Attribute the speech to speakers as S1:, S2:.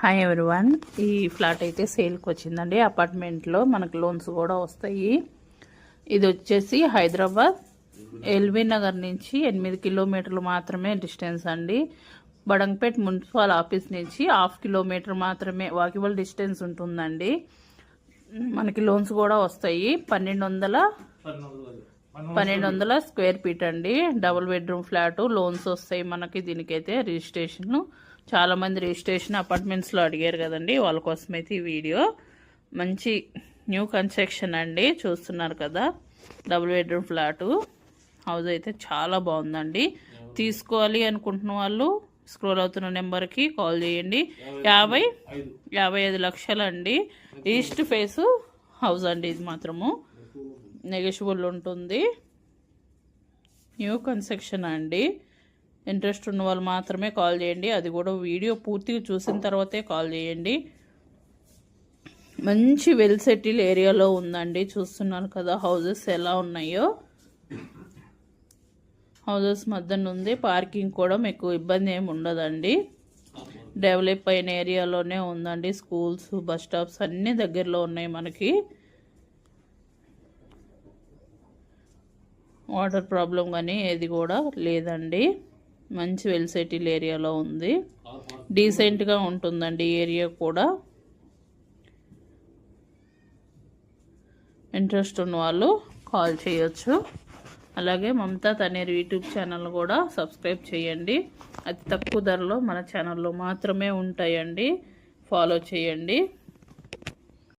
S1: Hi everyone, ఈ flat అయితే సేల్కి వచ్చిందండి. అపార్ట్మెంట్లో మనకు లోన్స్ కూడా వస్తాయి. ఇది వచ్చేసి హైదరాబాద్ ఎల్బీ నగర్ నుంచి 8 కిలోమీటర్లు మాత్రమే డిస్టెన్స్ అండి. బడంగపేట్ మున్సిపల్ ఆఫీస్ నుంచి 1/2 కిలోమీటర్ మాత్రమే వాకబుల్ డిస్టెన్స్ ఉంటుందండి. మనకి లోన్స్ కూడా వస్తాయి. 1200 స్క్వేర్ ఫీట్ అండి. డబుల్ బెడ్రూమ్ ఫ్లాట్ లోన్స్ వస్తాయి మనకి. దీనికైతే రిజిస్ట్రేషన్ చాలా మంది రిజిస్ట్రేషన్ అపార్ట్మెంట్స్లో అడిగారు కదండి, వాళ్ళ కోసం అయితే ఈ వీడియో. మంచి న్యూ కన్స్ట్రక్షన్ అండి, చూస్తున్నారు కదా. డబుల్ బెడ్రూమ్ ఫ్లాటు హౌస్ అయితే చాలా బాగుందండి. తీసుకోవాలి అనుకుంటున్న వాళ్ళు స్క్రోల్ అవుతున్న నెంబర్కి కాల్ చేయండి. 55 లక్షలు అండి. ఈస్ట్ ఫేస్ హౌస్ అండి. ఇది మాత్రము నెగోషియబుల్ ఉంటుంది. న్యూ కన్స్ట్రక్షన్ అండి. ఇంట్రెస్ట్ ఉన్న వాళ్ళు మాత్రమే కాల్ చేయండి. అది కూడా వీడియో పూర్తిగా చూసిన తర్వాతే కాల్ చేయండి. మంచి వెల్ సెటిల్ ఏరియాలో ఉందండి. చూస్తున్నారు కదా హౌజెస్ ఎలా ఉన్నాయో. హౌజెస్ మధ్యన ఉంది. పార్కింగ్ కూడా మీకు ఇబ్బంది ఏమి ఉండదండి. డెవలప్ అయిన ఏరియాలోనే ఉందండి. స్కూల్స్, బస్ స్టాప్స్ అన్నీ దగ్గరలో ఉన్నాయి మనకి. వాటర్ ప్రాబ్లం కానీ ఏది కూడా లేదండి. మంచి వెల్ సెటిల్ ఏరియాలో ఉంది. డీసెంట్గా ఉంటుందండి ఏరియా కూడా. ఇంట్రెస్ట్ ఉన్న వాళ్ళు కాల్ చేయొచ్చు. అలాగే మమతా తనేరు యూట్యూబ్ ఛానల్ కూడా సబ్స్క్రైబ్ చేయండి. అతి తక్కువ ధరలో మన ఛానల్లో మాత్రమే ఉంటాయండి. ఫాలో చేయండి.